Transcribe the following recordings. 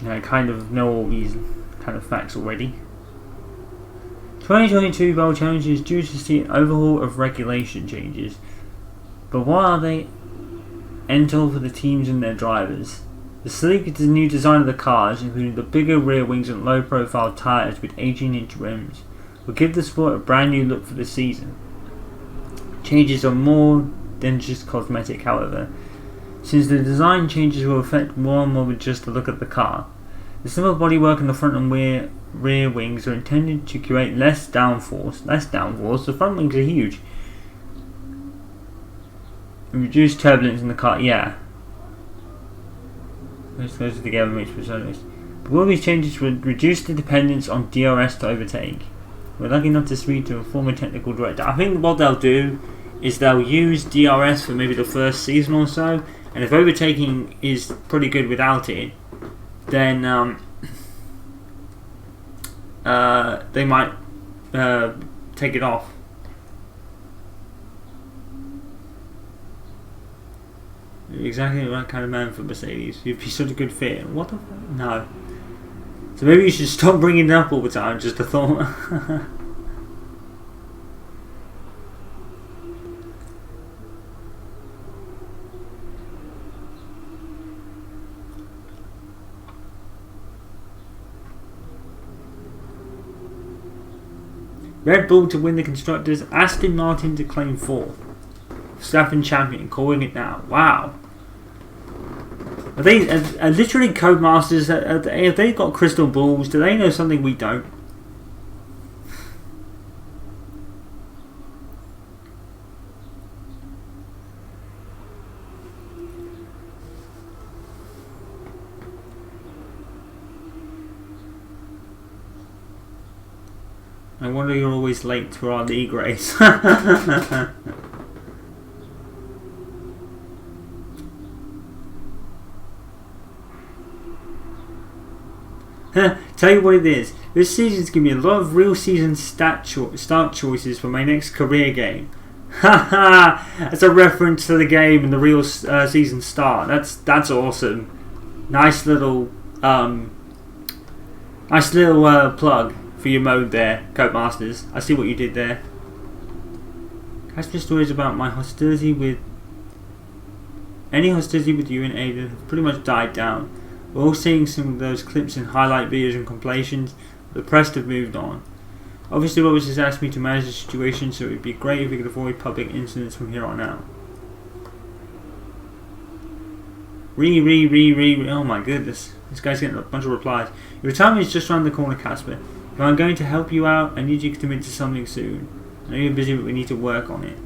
I kind of know all these kind of facts already. 2022 World Challenge is due to see an overhaul of regulation changes. But what are they? Entail for the teams and their drivers. The sleek new design of the cars, including the bigger rear wings and low-profile tyres with 18-inch rims, will give the sport a brand new look for the season. Changes are more than just cosmetic, however, since the design changes will affect more and more than just the look of the car. The simple bodywork on the front and rear wings are intended to create less downforce. The front wings are huge. And reduce turbulence in the car. Yeah. Let's close it together, makes personas. But all these changes would reduce the dependence on DRS to overtake. We're lucky enough to speak to a former technical director. I think what they'll do is they'll use DRS for maybe the first season or so, and if overtaking is pretty good without it, then they might take it off. Exactly the right kind of man for Mercedes. You'd be such a good fit. What the fuck? No. So maybe you should stop bringing it up all the time. Just a thought. Red Bull to win the constructors. Aston Martin to claim 4th. Verstappen champion, calling it now. Wow. Are they literally Codemasters? Have they got crystal balls? Do they know something we don't? I wonder you're always late to our league race. Tell you what it is. This season's giving me a lot of real season start choices for my next career game. Haha! That's a reference to the game and the real season start. That's awesome. Nice little plug for your mode there, Codemasters. I see what you did there. Customer stories about my hostility with you and Aiden have pretty much died down. We're all seeing some of those clips in highlight videos and compilations. The press have moved on. Obviously Roberts has asked me to manage the situation, so it would be great if we could avoid public incidents from here on out. Oh my goodness. This guy's getting a bunch of replies. Your retirement is just around the corner, Casper. If I'm going to help you out, I need you to commit to something soon. I know you're busy, but we need to work on it.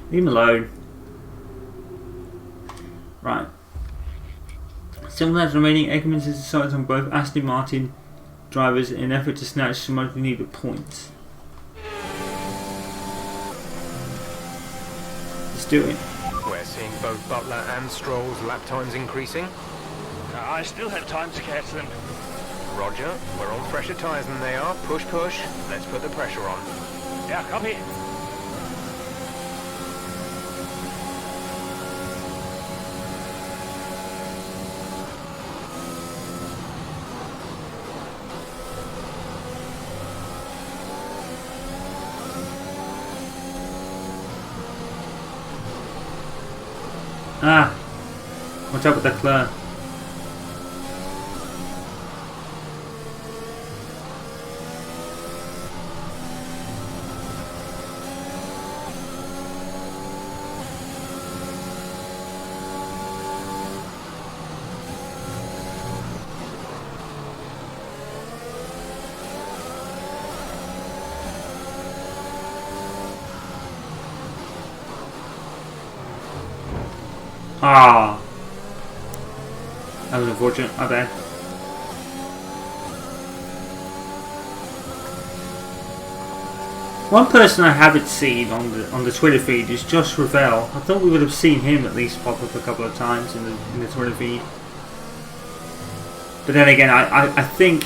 Leave him alone. Right. Still lads remaining. Eggmans has decided on both Aston Martin drivers in an effort to snatch some much needed points. Let's do it. We're seeing both Butler and Stroll's lap times increasing. I still have time to catch them. Roger, we're on fresher tyres than they are. Push, push. Let's put the pressure on. Yeah, copy. Ah! Watch out with that Claire. Ah, that was unfortunate. My bad. One person I haven't seen on the Twitter feed is Josh Ravel. I thought we would have seen him at least pop up a couple of times in the Twitter feed. But then again, I think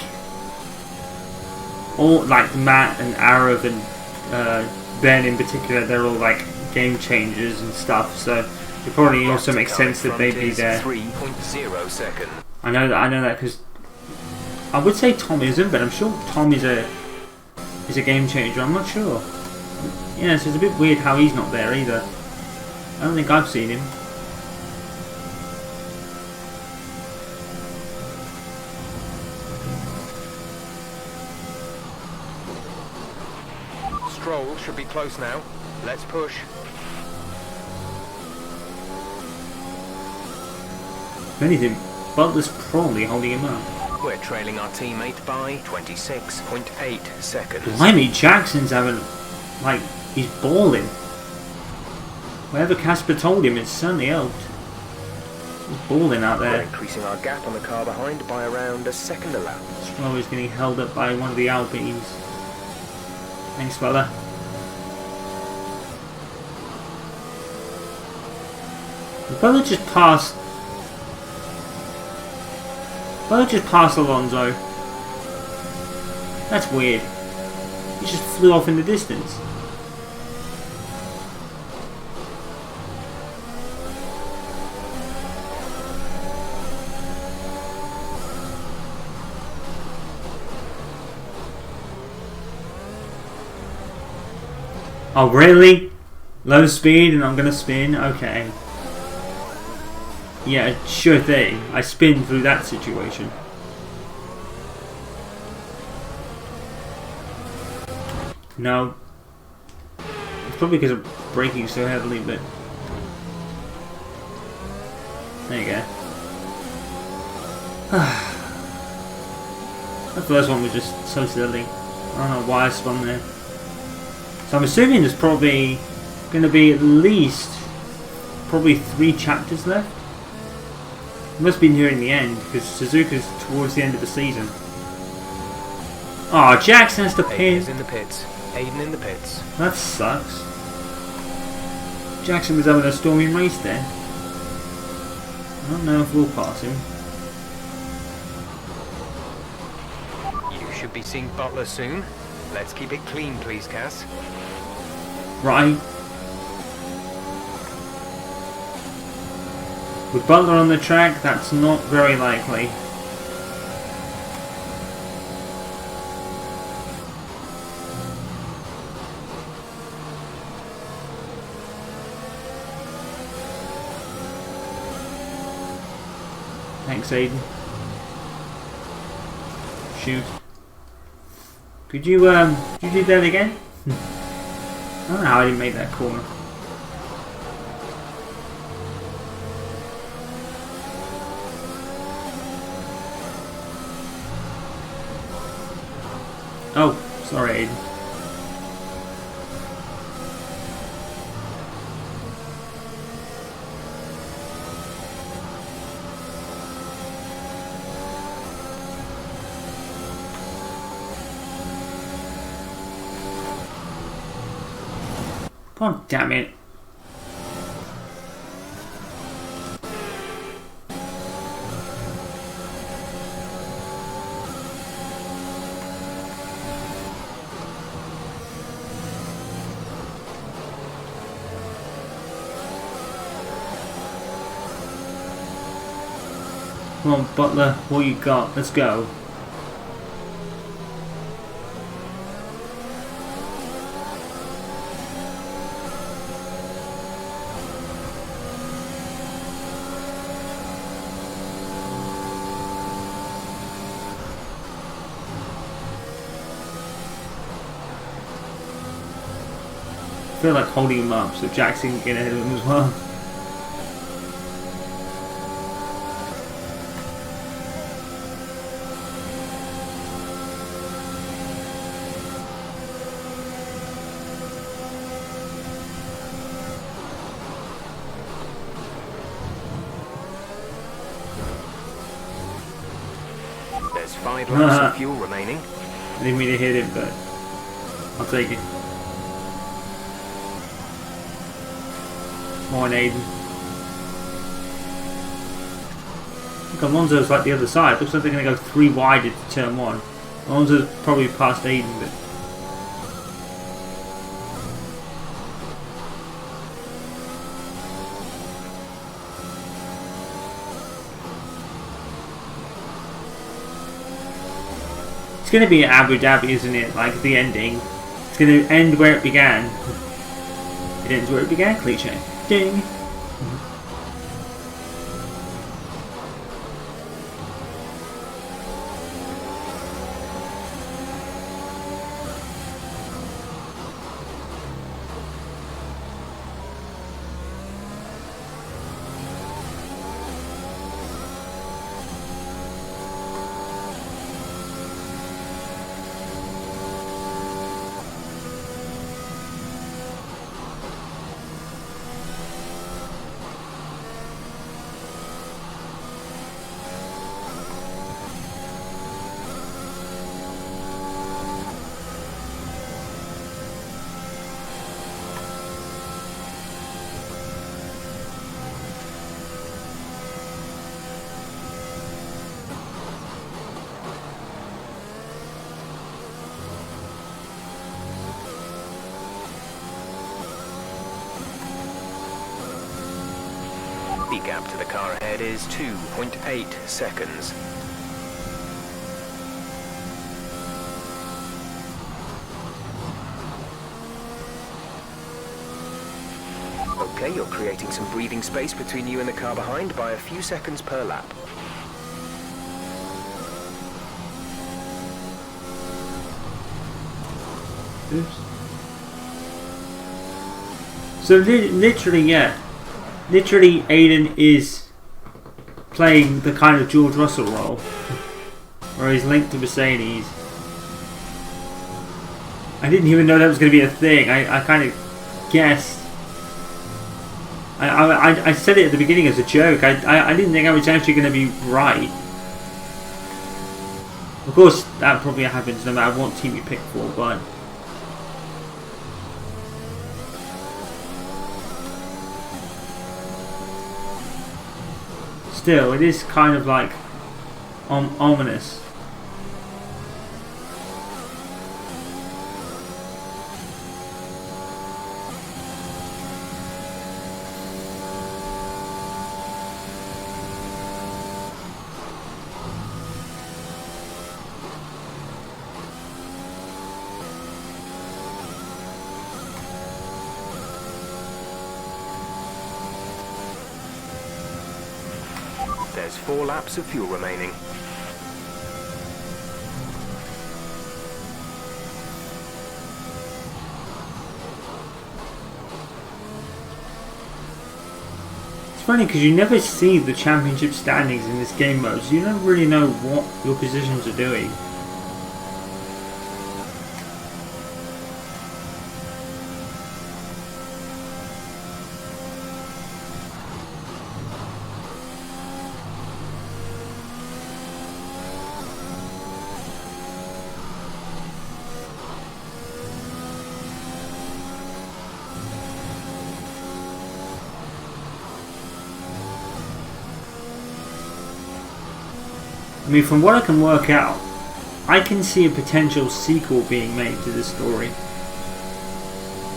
all like Matt and Arav and Ben in particular, they're all like game changers and stuff. So. It probably also makes sense that they'd be there. 3.0 seconds. I know that because I would say Tom isn't, but I'm sure Tom is a game changer. I'm not sure. Yeah, so it's a bit weird how he's not there either. I don't think I've seen him. Stroll should be close now. Let's push. If anything, Butler's probably holding him up. We're trailing our teammate by 26.8 seconds. Blimey, Jackson's having, like, he's balling. Whatever Casper told him, it's certainly helped. He's balling out We're there. increasing our gap on the car behind by around a second a lap. Stroll is getting held up by one of the Alpines. Thanks, Butler. Butler just passed Alonso. That's weird. He just flew off in the distance. Oh really? Low speed and I'm gonna spin? Okay. Yeah, sure thing. I spin through that situation. No. It's probably because I'm braking so heavily, but... There you go. The first one was just so silly. I don't know why I spun there. So I'm assuming there's probably going to be at least probably 3 chapters left. It must be nearing the end because Suzuka's towards the end of the season. Oh, Jackson has to pin. Aiden's in the pits. Aiden in the pits. That sucks. Jackson was having a stormy race then. I don't know if we'll pass him. You should be seeing Butler soon. Let's keep it clean, please, Cass. Right. With Butler on the track, that's not very likely. Thanks, Aiden. Shoot. Could you do that again? I don't know how I didn't make that corner. Oh, sorry, Aiden. God damn it. Come on, Butler, what you got? Let's go. I feel like holding him up so Jackson can get ahead of him as well. There's 5 laps of fuel remaining. I didn't mean to hit it, but I'll take it. Come on, Aiden. I think Alonso's like the other side. Looks like they're going to go 3 wide into turn 1. Alonso's probably past Aiden, but... It's going to be Abu Dhabi, isn't it? Like the ending. It's going to end where it began. It ends where it began, cliche. Ding. The gap to the car ahead is 2.8 seconds. Okay, you're creating some breathing space between you and the car behind by a few seconds per lap. Oops. So literally, yeah. Literally, Aiden is playing the kind of George Russell role, where he's linked to Mercedes. I didn't even know that was going to be a thing. I kind of guessed. I said it at the beginning as a joke. I didn't think I was actually going to be right. Of course, that probably happens no matter what team you pick for, but... still, it is kind of like ominous. There's 4 laps of fuel remaining. It's funny because you never see the championship standings in this game mode, so you don't really know what your positions are doing. I mean, from what I can work out, I can see a potential sequel being made to this story.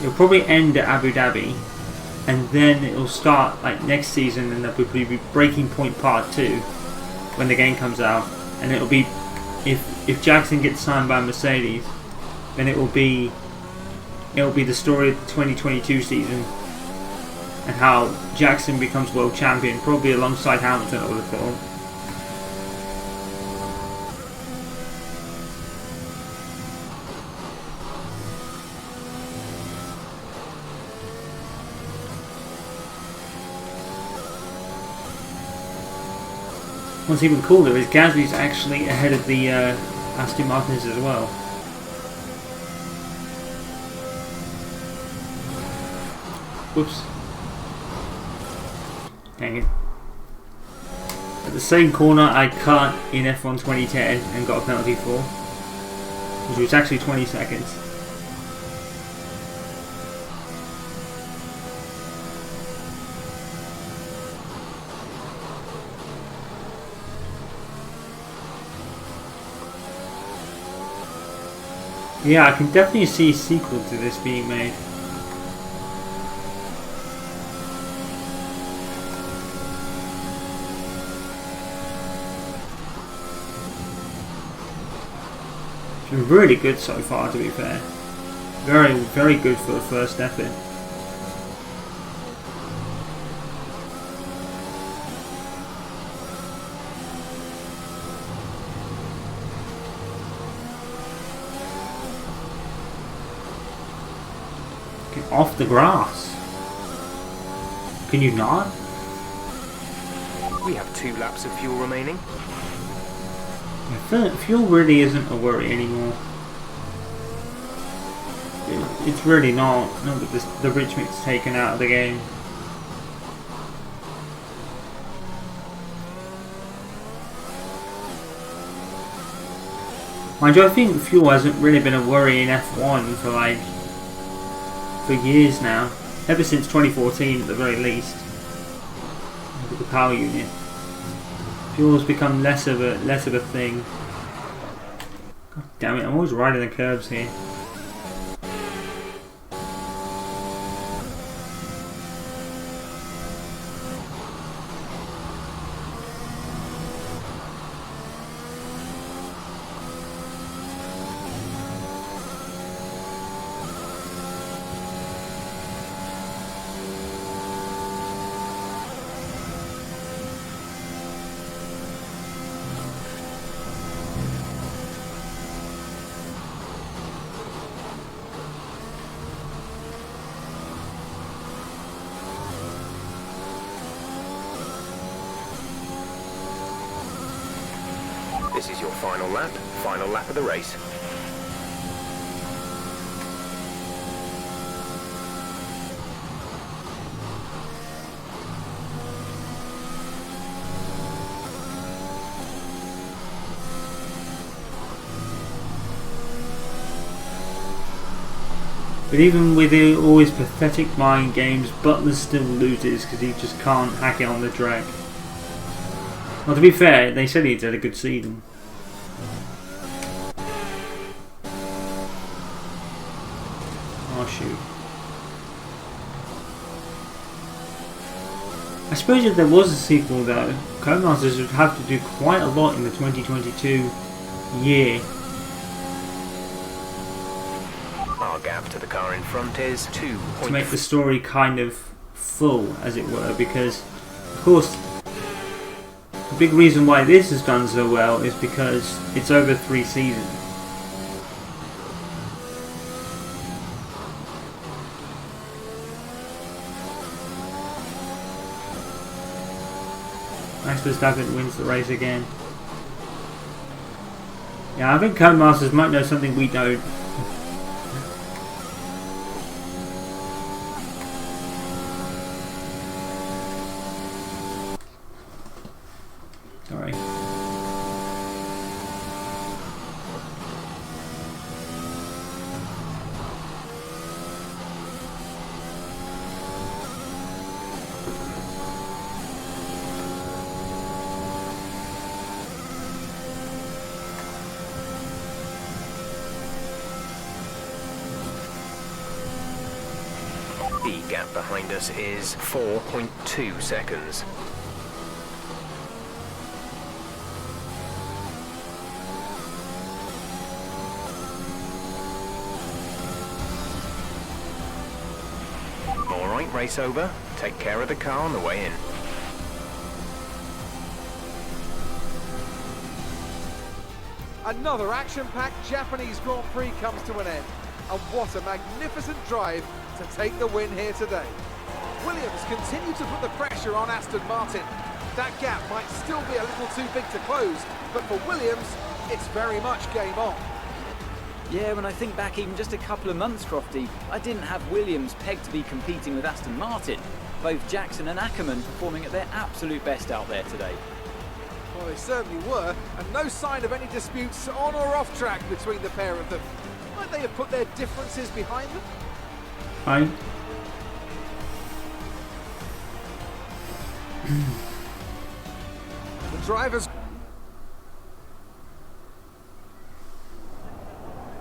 It'll probably end at Abu Dhabi, and then it'll start like next season, and there'll probably be Breaking Point Part 2 when the game comes out, and it'll be if Jackson gets signed by Mercedes, then it'll be the story of the 2022 season and how Jackson becomes world champion, probably alongside Hamilton, I would have thought. What's even cooler is Gasly's actually ahead of the Aston Martins as well. Whoops. Dang it. At the same corner I cut in F1 2010 and got a penalty for, which was actually 20 seconds. Yeah, I can definitely see a sequel to this being made. It's been really good so far, to be fair. Very, very good for the first effort. Get off the grass. Can you not? We have 2 laps of fuel remaining. Fuel really isn't a worry anymore. It's really not. No, with the rich mix taken out of the game. Mind you, I think fuel hasn't really been a worry in F1 for years now. Ever since 2014 at the very least. With the power unit. Fuel has become less of a thing. God damn it, I'm always riding the curves here. This is your final lap of the race. But even with the always pathetic mind games, Butler still loses because he just can't hack it on the track. Well, to be fair, they said he'd had a good season. Oh shoot. I suppose if there was a sequel though, Codemasters would have to do quite a lot in the 2022 year. Our gap to the car in front is 2. To make the story kind of full, as it were, because of course the big reason why this has done so well is because it's over 3 seasons. Max Verstappen wins the race again. Yeah, I think Codemasters might know something we don't. Sorry. The gap behind us is 4.2 seconds. Alright, race over. Take care of the car on the way in. Another action-packed Japanese Grand Prix comes to an end. And what a magnificent drive to take the win here today. Williams continue to put the pressure on Aston Martin. That gap might still be a little too big to close, but for Williams, it's very much game on. Yeah, when I think back even just a couple of months, Crofty, I didn't have Williams pegged to be competing with Aston Martin. Both Jackson and Ackerman performing at their absolute best out there today. Well, they certainly were, and no sign of any disputes on or off track between the pair of them. Might they have put their differences behind them? Fine. The drivers...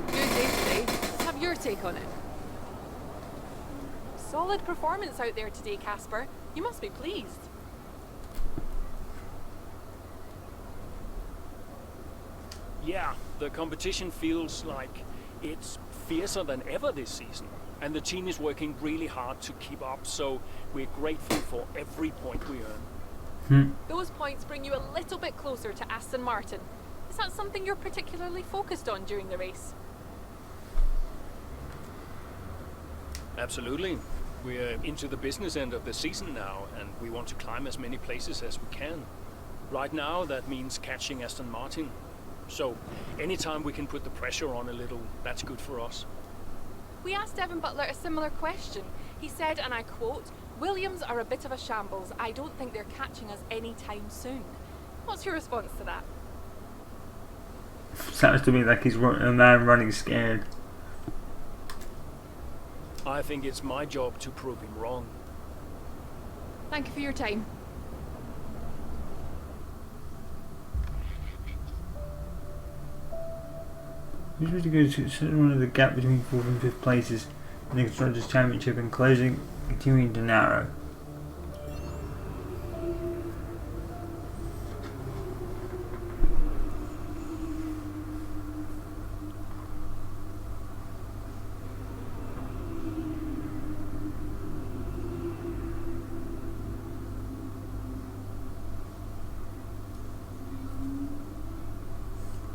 Good day today. Let's have your take on it. Solid performance out there today, Casper. You must be pleased. Yeah, The competition feels like it's fiercer than ever this season, and the team is working really hard to keep up, so we're grateful for every point we earn. Those points bring you a little bit closer to Aston Martin. Is that something you're particularly focused on during the race? Absolutely. We're into the business end of the season now, and we want to climb as many places as we can. Right now, that means catching Aston Martin. So, anytime we can put the pressure on a little, that's good for us. We asked Evan Butler a similar question. He said, and I quote, "Williams are a bit of a shambles. I don't think they're catching us anytime soon." What's your response to that? Sounds to me like he's a man running scared. I think it's my job to prove him wrong. Thank you for your time. Who's really good to one of the gap between 4th and 5th places in the Constructors' Championship and continuing to narrow?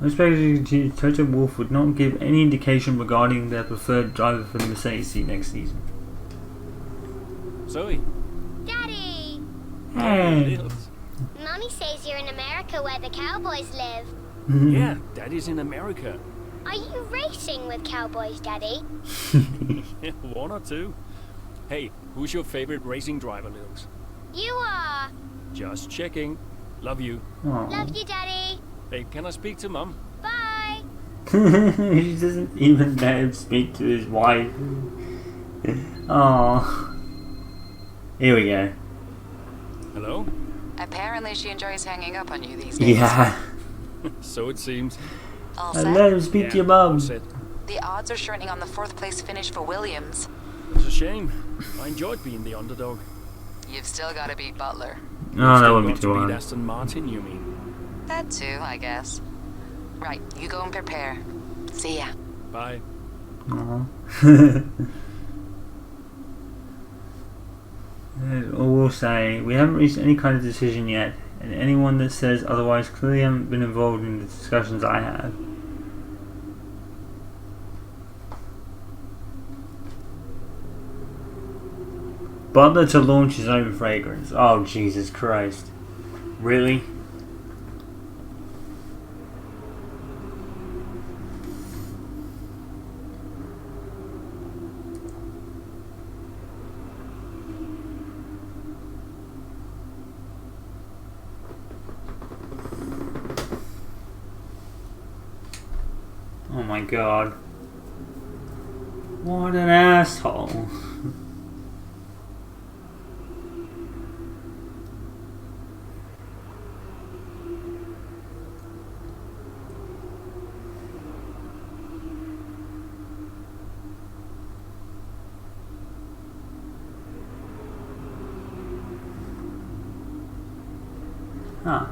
Especially Toto Wolff would not give any indication regarding their preferred driver for the Mercedes team next season. Zoe. Daddy! Hey! Mommy says you're in America where the cowboys live. Yeah, Daddy's in America. Are you racing with cowboys, Daddy? One or two. Hey, who's your favorite racing driver, Littles? You are. Just checking. Love you. Aww. Love you, Daddy. Hey, can I speak to Mum? Bye. He doesn't even let him speak to his wife. Oh. Here we go. Hello? Apparently she enjoys hanging up on you these days. Yeah. So it seems. All And set? let him speak to your mum. all set. The odds are shortening on the 4th place finish for Williams. It's a shame. I enjoyed being the underdog. You've still got to beat Butler. Oh, that Still wouldn't be got too to beat hard. Aston Martin, you mean? That too, I guess. Right, you go and prepare. See ya. Bye. Aww. I will say, we haven't reached any kind of decision yet, and anyone that says otherwise clearly haven't been involved in the discussions I have. Butler to launch his own fragrance. Oh, Jesus Christ. Really? Oh my god. What an asshole. Huh.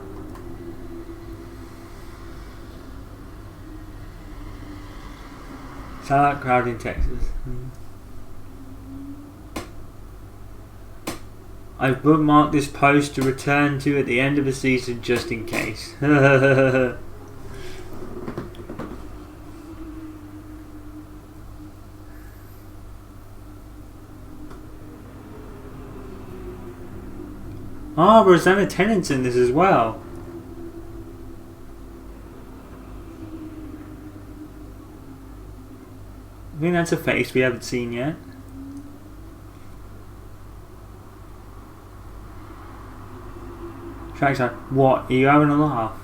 Sellout crowd in Texas. I've bookmarked this post to return to at the end of the season just in case. Oh, Rosanna Tennant's in this as well. I think that's a face we haven't seen yet. Trackside, what? Are you having a laugh?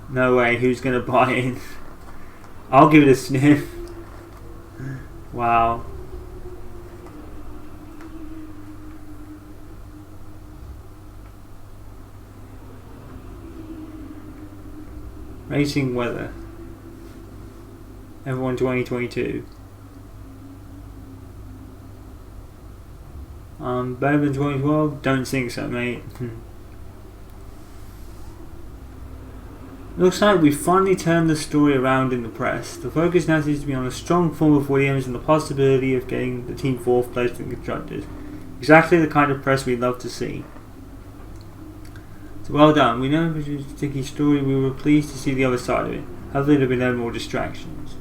No way, who's gonna buy in? I'll give it a sniff. Wow. Racing weather. Everyone 2022. Better than 2012? Don't think so, mate. Looks like we've finally turned the story around in the press. The focus now seems to be on a strong form of Williams and the possibility of getting the team 4th place in the constructors. Exactly the kind of press we love to see. So well done. We know it was a sticky story. We were pleased to see the other side of it. Hopefully there'll be no more distractions.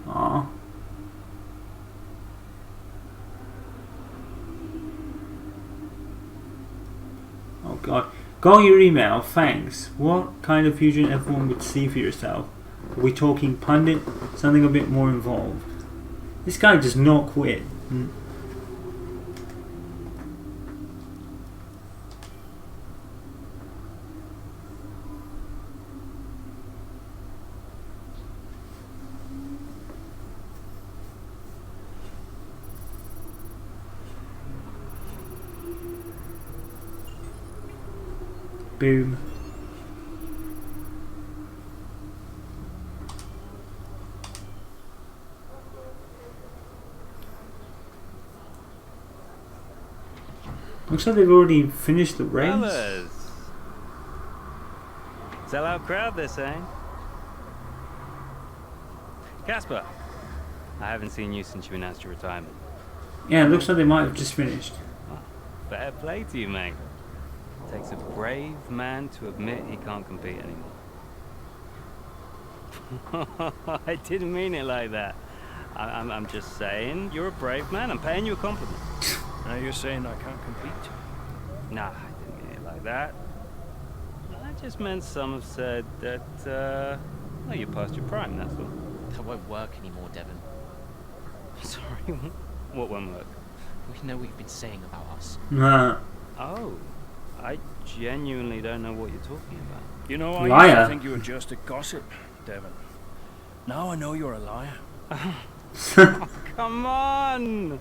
Aww. Oh god. Got your email, thanks. What kind of fusion everyone would see for yourself? Are we talking pundit? Something a bit more involved. This guy does not quit. Boom. Looks like they've already finished the race. Fellas. Sell-out crowd, they're saying. Casper, I haven't seen you since you announced your retirement. Yeah, it looks like they might have just finished. Oh, fair play to you, mate. Takes a brave man to admit he can't compete anymore. I didn't mean it like that. I'm just saying you're a brave man. I'm paying you a compliment. Now you're saying I can't compete? Nah, I didn't mean it like that. I just meant some have said that, well, you're past your prime, that's all. That won't work anymore, Devon. Sorry, what won't work? We know what you've been saying about us. Oh, I genuinely don't know what you're talking about. You know, I Liar. used to think you were just a gossip, Devon. Now I know you're a liar. Oh, come on!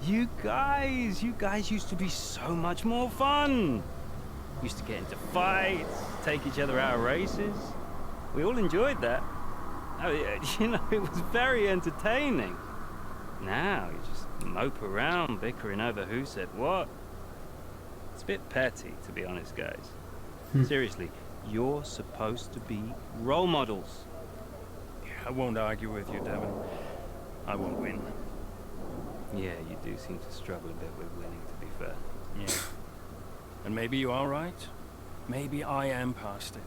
You guys used to be so much more fun. Used to get into fights, take each other out of races. We all enjoyed that. I mean, you know, it was very entertaining. Now you just mope around bickering over who said what. It's a bit petty, to be honest, guys. Seriously, you're supposed to be role models. I won't argue with you, Devon. I won't win. Yeah, you do seem to struggle a bit with winning, to be fair. Yeah. And maybe you are right. Maybe I am past it.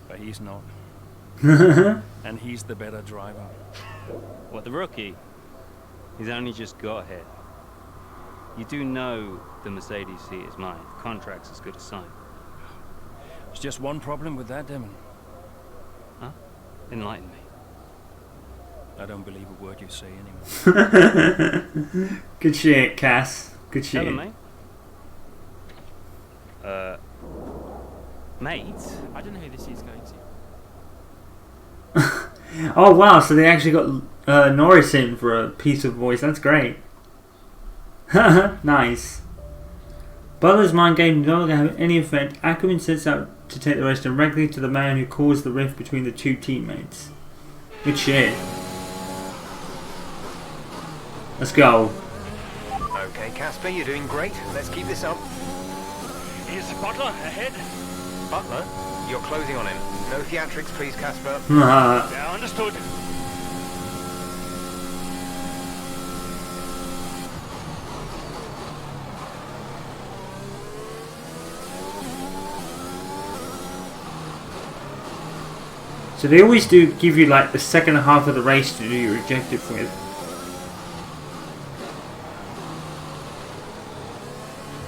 But he's not. And he's the better driver. What, the rookie? He's only just got here. You do know the Mercedes seat is mine. The contract's as good as signed. There's just one problem with that, Devon. Huh? Enlighten me. I don't believe a word you say anymore. Good shit, Cass. Good shit. Tell him, mate. Mate? I don't know who this is going to. Oh wow, so they actually got Norris in for a piece of voice. That's great. Nice. Butler's mind game no longer have any effect. Ackerman sets out to take the race directly to the man who caused the rift between the two teammates. Good shit. Let's go. Okay, Casper, you're doing great. Let's keep this up. Is Butler ahead? Butler, you're closing on him. No theatrics, please, Casper. Yeah, understood. So they always do give you like the second half of the race to do your objective with.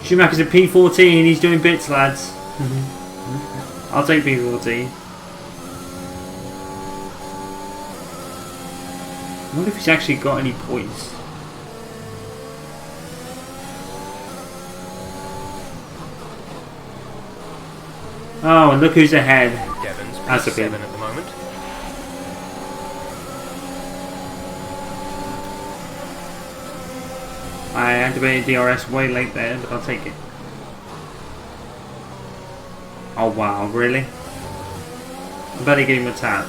Schumacher's a P14, he's doing bits, lads. I'll take P14. I wonder if he's actually got any points. Oh, and look who's ahead. Devon's That's a P7 bit. at the moment. I activated DRS way late there, but I'll take it. Oh wow, really? I better give him a tap.